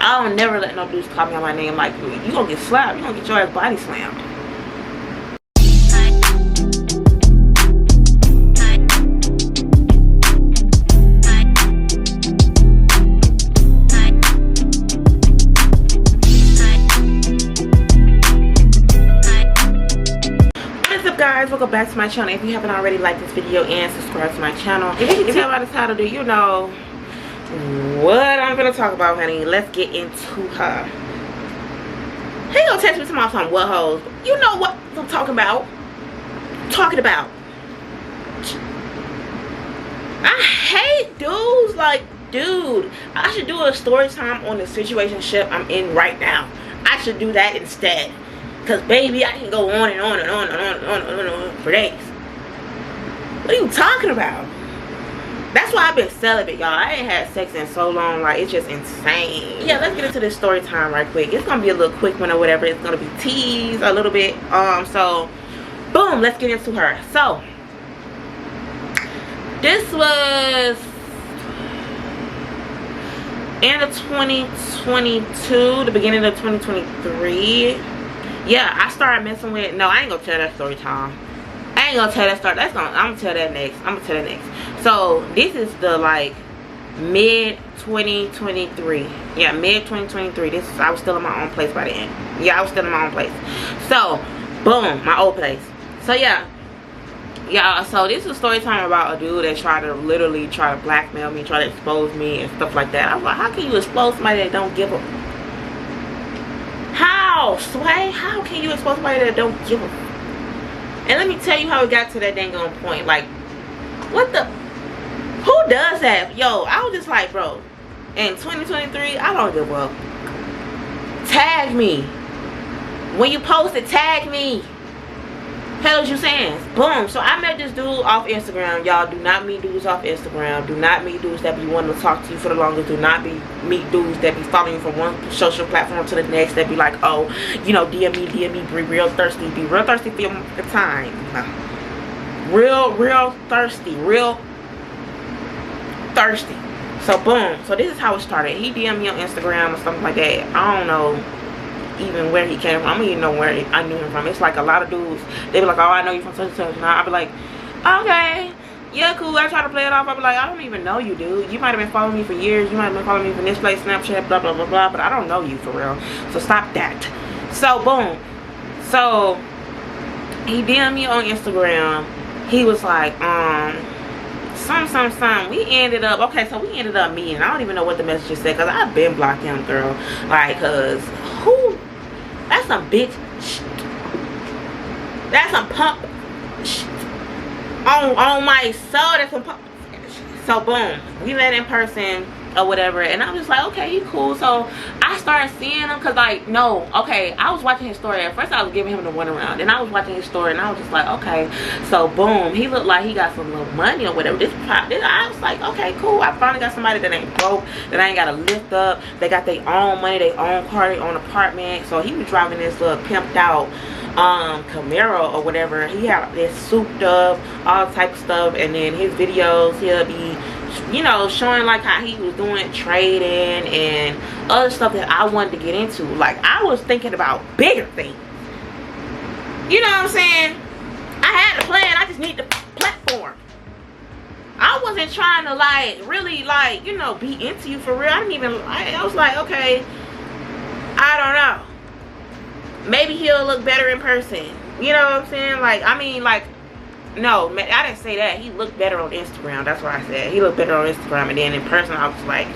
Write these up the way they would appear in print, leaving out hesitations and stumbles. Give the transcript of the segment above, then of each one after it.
I don't never let no dudes call me on my name. Like, you gonna get slapped. You gonna get your ass body slammed. Guys, welcome back to my channel. If you haven't already, like this video and subscribe to my channel. If you can tell by the title, do you know what I'm gonna talk about, honey? Let's get into her. He gonna text me tomorrow some what hoes? You know what I'm talking about. I hate dudes. Like, dude, I should do a story time on the situationship I'm in right now. I should do that instead. Because, baby, I can go on and on and on and on and on and on for days. What are you talking about? That's why I've been celibate, y'all. I ain't had sex in so long. Like, it's just insane. Yeah, let's get into this story time right quick. It's going to be a little quick one or whatever. It's going to be teased a little bit. So, boom, let's get into her. So, this was end of 2022, the beginning of 2023. Yeah, I started messing with, no, I ain't gonna tell that story time. I ain't gonna tell that story. I'm gonna tell that next. So this is the like mid 2023. Yeah, mid 2023. I was still in my own place by the end. Yeah, I was still in my own place. So boom, my old place. So yeah, so this is a story time about a dude that literally tried to blackmail me, try to expose me and stuff like that. I was like, how can you expose somebody that don't give a... How, Sway? How can you expose somebody that don't give a... And let me tell you how it got to that dang on point. Like, what the... Who does that? Yo, I was just like, bro, in 2023, I don't give a... Tag me. When you post it, tag me. Hell is you saying? Boom. So I met this dude off Instagram. Y'all, do not meet dudes off Instagram. Do not meet dudes that be wanting to talk to you for the longest. Do not meet dudes that be following you from one social platform to the next. That be like, oh, you know, DM me, be real thirsty. Be real thirsty for the time. Real thirsty. So boom. So this is how it started. He DM'd me on Instagram or something like that. I don't know even where he came from. I don't even know where I knew him from. It's like a lot of dudes, they be like, oh, I know you from such and such. And I'll be like, okay, yeah, cool. I try to play it off. I'll be like, I don't even know you, dude. You might have been following me for years. You might have been following me from this place, Snapchat, blah blah blah blah, but I don't know you for real. So stop that. So boom. So he DM'd me on Instagram. He was like, some. We ended up, okay, so we ended up meeting. I don't even know what the message said, because I've been blocked him, girl. Like, cause who? That's some bitch shit. That's some pump shit. On my soul, that's some pump shit. So boom, we met in person or whatever, and I was like, okay, you cool. So I started seeing him, cause like, no, okay, I was watching his story. At first I was giving him the one around, and I was watching his story, and I was just like, okay. So boom, he looked like he got some little money or whatever. I was like, okay, cool. I finally got somebody that ain't broke, that I ain't gotta lift up. They got their own money, their own car, their own apartment. So he was driving this little pimped out Camaro or whatever. He had this souped up, all type of stuff, and then his videos, he'll be, you know, showing like how he was doing trading and other stuff that I wanted to get into. Like, I was thinking about bigger things. You know what I'm saying? I had a plan. I just need the platform. I wasn't trying to like really like, you know, be into you for real. I was like, okay, I don't know. Maybe he'll look better in person. You know what I'm saying? Like, I mean, like, no, man, I didn't say that. He looked better on Instagram. That's what I said. He looked better on Instagram. And then in person, I was like,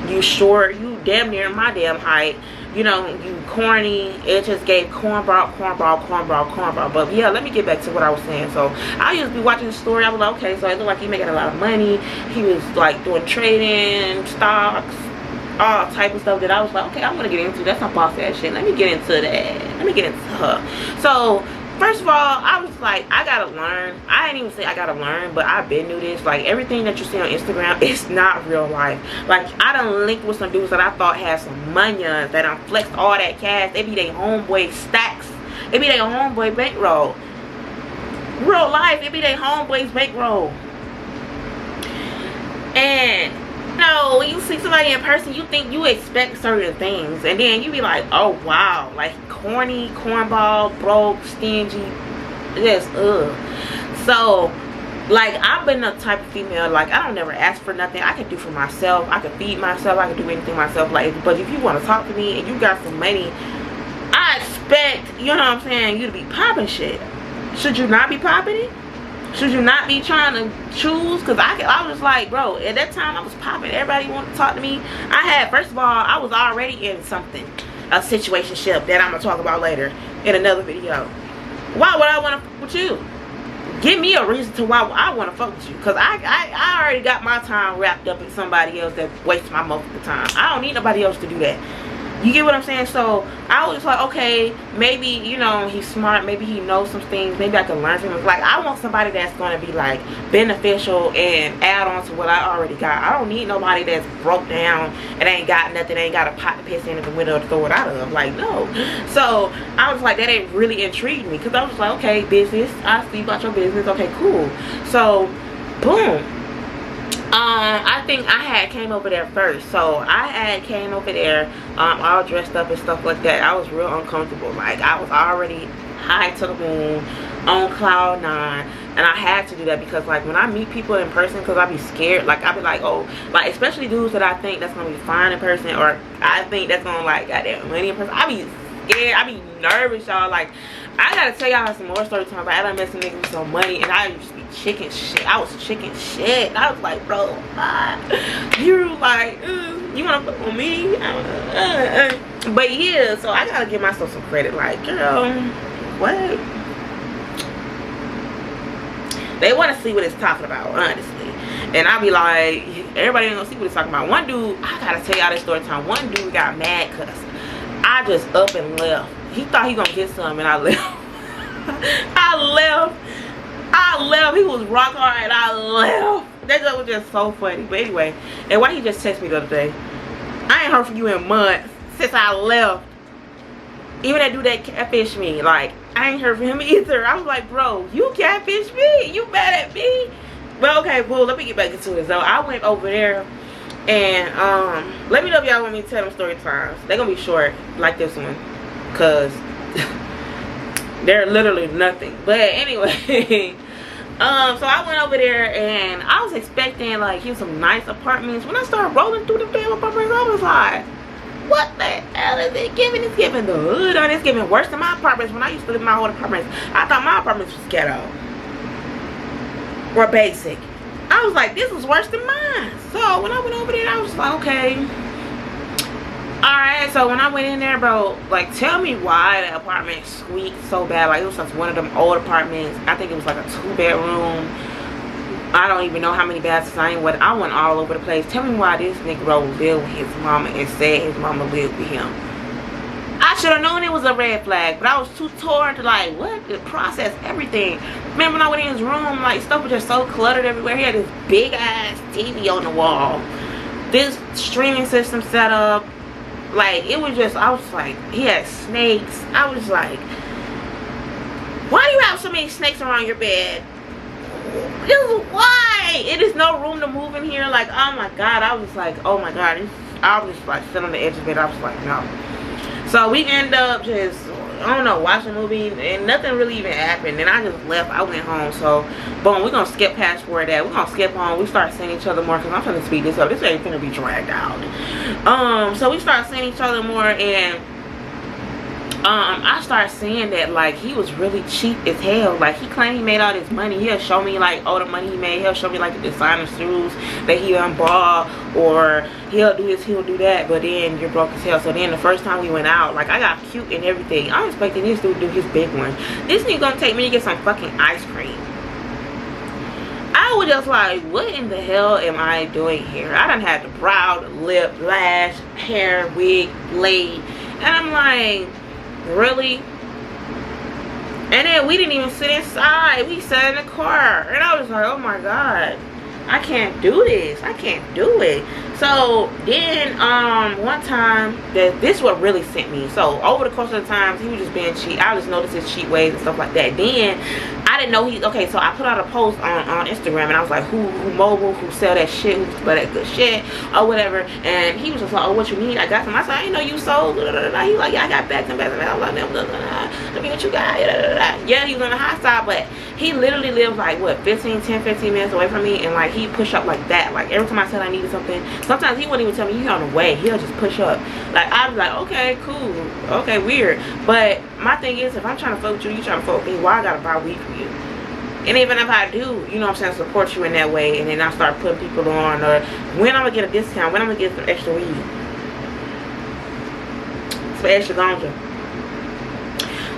you short. You damn near my damn height. You know, you corny. It just gave cornball. But yeah, let me get back to what I was saying. So I used to be watching the story. I was like, okay, so it looked like he making a lot of money. He was like doing trading, stocks, all type of stuff that I was like, okay, I'm gonna get into. That's some boss ass shit. Let me get into that. Let me get into her. So first of all, I was like, I gotta learn. I didn't even say I gotta learn, but I've been knew this. Like, everything that you see on Instagram, it's not real life. Like, I done linked with some dudes that I thought had some money, that done flexed all that cash. They be their homeboy stacks. They be their homeboy bankroll. Real life, it be their homeboy's bankroll. And No, when you see somebody in person, you think you expect certain things, and then you be like, oh wow, like corny, cornball, broke, stingy, just So like, I've been the type of female, like, I don't never ask for nothing. I can do for myself. I can feed myself. I can do anything myself. Like, but if you want to talk to me and you got some money, I expect, you know what I'm saying, you to be popping shit. Should you not be popping it? Should you not be trying to choose? Because I was like, bro, at that time I was popping. Everybody wanted to talk to me. First of all, I was already in something, a situationship that I'm going to talk about later in another video. Why would I want to fuck with you? Give me a reason to why I want to fuck with you. Because I already got my time wrapped up in somebody else that wastes my most of the time. I don't need nobody else to do that. You get what I'm saying? So I was like, okay, maybe, you know, he's smart. Maybe he knows some things. Maybe I can learn from him. Like, I want somebody that's going to be, like, beneficial and add on to what I already got. I don't need nobody that's broke down and ain't got nothing, ain't got a pot to piss in the window to throw it out of. Like, no. So I was like, that ain't really intrigued me. Because I was like, okay, business. I see about your business. Okay, cool. So, boom. I think I had came over there first. So I had came over there all dressed up and stuff like that. I was real uncomfortable. Like, I was already high to the moon, on cloud 9, and I had to do that because, like, when I meet people in person, because I be scared, like, I be like, oh, like, especially dudes that I think that's gonna be fine in person, or I think that's gonna, like, got that money in person. I be scared. I be nervous, y'all. Like, I gotta tell y'all some more story time about I done met some niggas with some money, and I used to be chicken shit. I was chicken shit. I was like, bro, you like, you wanna fuck with me? But yeah, so I gotta give myself some credit. Like, girl, what? They want to see what it's talking about, honestly. And I'll be like, everybody ain't gonna see what it's talking about. One dude, I gotta tell y'all this story time. One dude got mad because I just up and left. He thought he gonna get some, and I left. I left. He was rock hard, and I left. That was just so funny. But anyway, and why he just texted me the other day? I ain't heard from you in months since I left. Even that dude that catfished me, like, I ain't heard from him either. I was like, bro, you catfished me? You mad at me? But okay, well, let me get back into it. So I went over there, and let me know if y'all want me to tell them story times. They're gonna be short, like this one, cause they're literally nothing. But anyway, so I went over there, and I was expecting, like, here's some nice apartments. When I started rolling through the damn apartments, I was like, what the hell is it giving? It's giving the hood, or it's giving worse than my apartments. When I used to live in my old apartments, I thought my apartments was ghetto or basic. I was like, this was worse than mine. So when I went over there, I was like, okay, alright. So when I went in there, bro, like, tell me why the apartment squeaked so bad. Like, it was just one of them old apartments. I think it was like a 2-bedroom. I don't even know how many bathrooms. I went all over the place. Tell me why this nigga lived with his mama and said his mama lived with him. I should have known it was a red flag, but I was too torn to, like, what, to process everything. Man, when I went in his room, like, stuff was just so cluttered everywhere. He had this big ass TV on the wall, this streaming system set up. Like, it was just, I was like, he had snakes. I was like, why do you have so many snakes around your bed? Why? It is no room to move in here. Like, oh my god. I was like, oh my god. I was just like sitting on the edge of it. I was like, no. So we end up just, I don't know, watching a movie, and nothing really even happened. And I just left. I went home. So boom, we're gonna skip past where that. We're gonna skip on. We start seeing each other more, because I'm trying to speed this up. This ain't gonna be dragged out. So we start seeing each other more, and I started seeing that, like, he was really cheap as hell. Like, he claimed he made all this money. He'll show me, like, all the money he made. He'll show me, like, the designer shoes that he bought, or he'll do this, he'll do that, but then you're broke as hell. So then the first time we went out, like, I got cute and everything. I'm expecting this dude to do his big one. This nigga gonna take me to get some fucking ice cream. I was just like, what in the hell am I doing here? I done had the brow, the lip, lash, hair, wig, laid, and I'm like, really? And then we didn't even sit inside. We sat in the car, and I was like, oh my god, I can't do this. I can't do it. So So then one time, this what really sent me. So over the course of the times, he was just being cheap. I just noticed his cheap ways and stuff like that. Then I didn't know okay, so I put out a post on Instagram, and I was like, who mobile, who sell that shit, who sell that good shit or whatever. And he was just like, oh, what you need? I got some. I said, I didn't know you sold. He was like, yeah, I got bags and bags and bags. I was like, let me get you guys. Yeah, he was on the high side, but he literally lived like what, 15 minutes away from me, and like he push up like that. Like every time I said I needed something, sometimes he wouldn't even tell me he's on the way. He'll just push up. Like I was like, okay, cool, okay, weird. But my thing is, if I'm trying to fuck with you, you trying to fuck with me, why I gotta buy weed from you? And even if I do, you know what I'm saying, support you in that way, and then I start putting people on, or when I'm gonna get a discount, when I'm gonna get some extra weed, some extra ganja.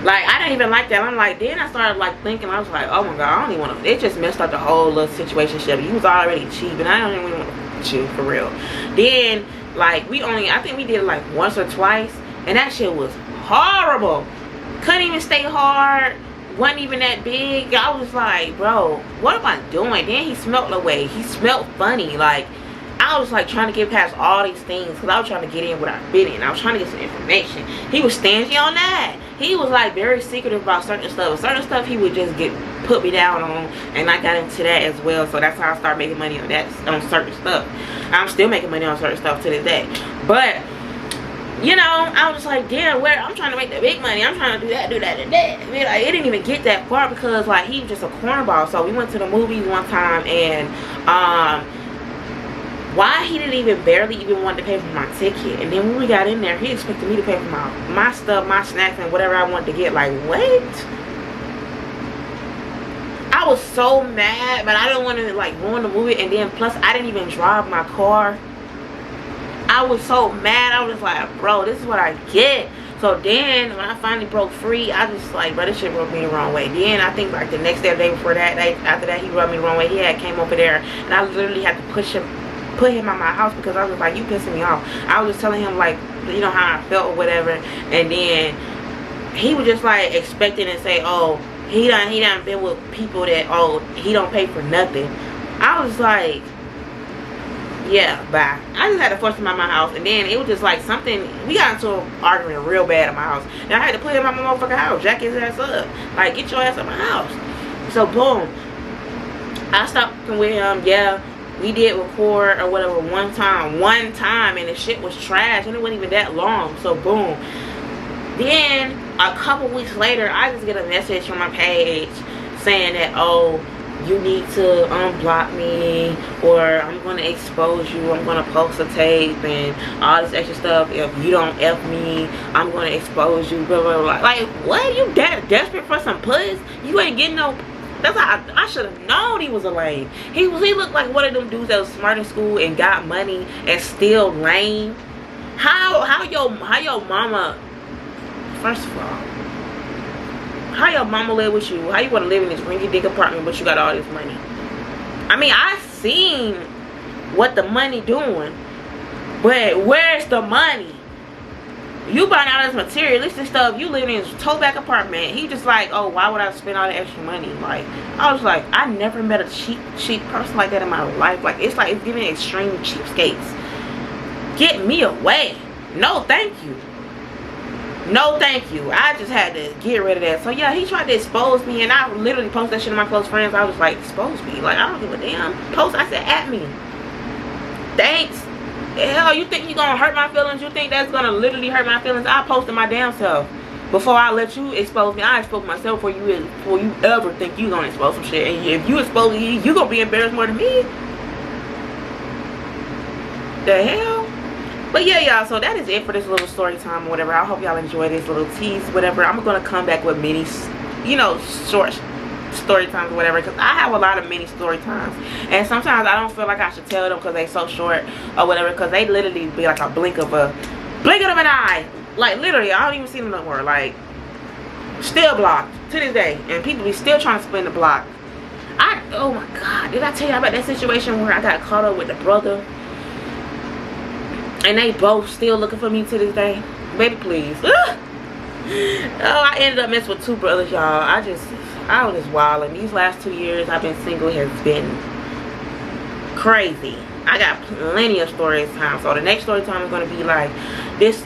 Like, I didn't even like that. I'm like, then I started like thinking, I was like, oh my god, I don't even want to. It just messed up the whole little situation. He was already cheap, and I don't even want to chew for real. Then like I think we did it like once or twice, and that shit was horrible. Couldn't even stay hard. Wasn't even that big. I was like, bro, what am I doing? Then he smelled away. He smelled funny. Like, I was like trying to get past all these things, because I was trying to get in without bidding. I was trying to get some information. He was stingy on that. He was like very secretive about certain stuff. Certain stuff he would just put me down on, and I got into that as well. So that's how I started making money on certain stuff. I'm still making money on certain stuff to this day. But you know, I was just like, damn, I'm trying to make the big money. I'm trying to do that, and that. I mean, like, it didn't even get that far, because like he was just a cornball. So we went to the movies one time, and why he didn't even barely want to pay for my ticket. And then when we got in there, he expected me to pay for my stuff, my snacks, and whatever I wanted to get. Like, what? I was so mad, but I didn't want to like ruin the movie. And then plus I didn't even drive my car. I was so mad. I was like, bro, this is what I get. So then when I finally broke free, I just like, bro, this shit rubbed me the wrong way. Then I think like the next day or the day before that, after that, he rubbed me the wrong way. He came over there, and I literally had to put him out my house, because I was like, you pissing me off. I was just telling him like, you know, how I felt or whatever. And then he was just like expecting to say, oh, he done been with people that, oh, he don't pay for nothing. I was like, yeah, bye. I just had to force him out of my house. And then it was just like something, we got into an argument real bad at my house, and I had to put him out my motherfucking house, jack his ass up, like, get your ass out my house. So boom, I stopped with him. Yeah, we did record or whatever one time, and the shit was trash, and it wasn't even that long. So boom, then a couple weeks later, I just get a message from my page saying that, oh, you need to unblock me, or I'm going to expose you, I'm going to post a tape and all this extra stuff. If you don't F me, I'm going to expose you, blah, blah, blah. Like, what? You that desperate for some puss? You ain't getting no. That's how I should have known he was a lame. He looked like one of them dudes that was smart in school and got money and still lame. How your mama, first of all, how your mama live with you? How you want to live in this rinky-dink apartment but you got all this money? I mean, I seen what the money doing, but where's the money? You buying all this materialistic stuff, you living in this toe-back apartment. He just like, oh, why would I spend all the extra money? Like, I was like, I never met a cheap person like that in my life. Like, it's giving extreme cheapskates. Get me away. No, thank you. No, thank you. I just had to get rid of that. So yeah, he tried to expose me, and I literally posted that shit to my close friends. I was like, expose me? Like, I don't give a damn. Post, I said, at me. Thanks. Hell, you think you gonna hurt my feelings? You think that's gonna literally hurt my feelings? I posted my damn self. Before I let you expose me, I exposed myself before you ever think you gonna expose some shit. And if you expose me, you gonna be embarrassed more than me. The hell? But yeah, y'all, so that is it for this little story time or whatever. I hope y'all enjoy this little tease, whatever. I'm gonna come back with mini, you know, short story times or whatever, because I have a lot of mini story times, and sometimes I don't feel like I should tell them because they so short or whatever, because they literally be like a blink of an eye. Like, literally, I don't even see them no more. Like, still blocked to this day, and people be still trying to spin the block. Oh my god, did I tell you about that situation where I got caught up with the brother and they both still looking for me to this day? Baby, please. Oh, I ended up messing with two brothers, y'all. I was just wild. And these last 2 years I've been single has been crazy. I got plenty of story time. So the next story time is gonna be like this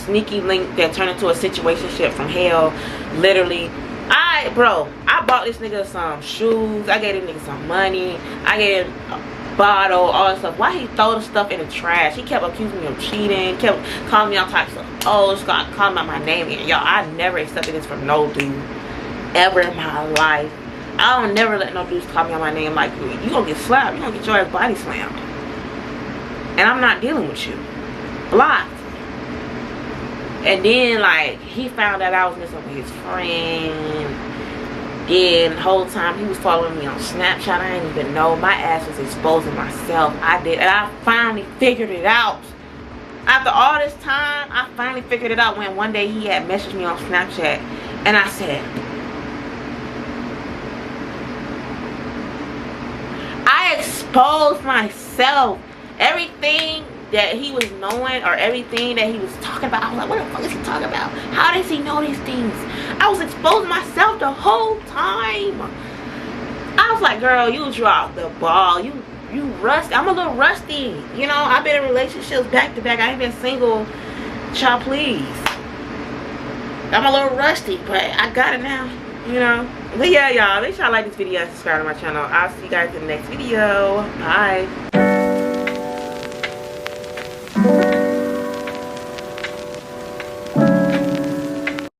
sneaky link that turned into a situationship from hell. Literally, I bought this nigga some shoes. I gave this nigga some money. I gave him a bottle, all that stuff. Why he throw the stuff in the trash? He kept accusing me of cheating, kept calling me all types of calling out my name. And y'all, I never accepted this from no dude ever in my life. I don't never let no dudes call me on my name like, you gonna get slapped, you gonna get your ass body slammed. And I'm not dealing with you. Blocked. And then like he found out I was messing with his friend. Then the whole time he was following me on Snapchat. I didn't even know. My ass was exposing myself. I did, and I finally figured it out. After all this time, I finally figured it out when one day he had messaged me on Snapchat, and I said, I exposed myself. Everything that he was knowing or everything that he was talking about, I was like, what the fuck is he talking about? How does he know these things? I was exposing myself the whole time. I was like, girl, you dropped the ball. You rusty. I'm a little rusty. You know, I've been in relationships back to back. I ain't been single. Child, please. I'm a little rusty, but I got it now. You know. But yeah, y'all, make sure y'all like this video and subscribe to my channel. I'll see you guys in the next video. Bye.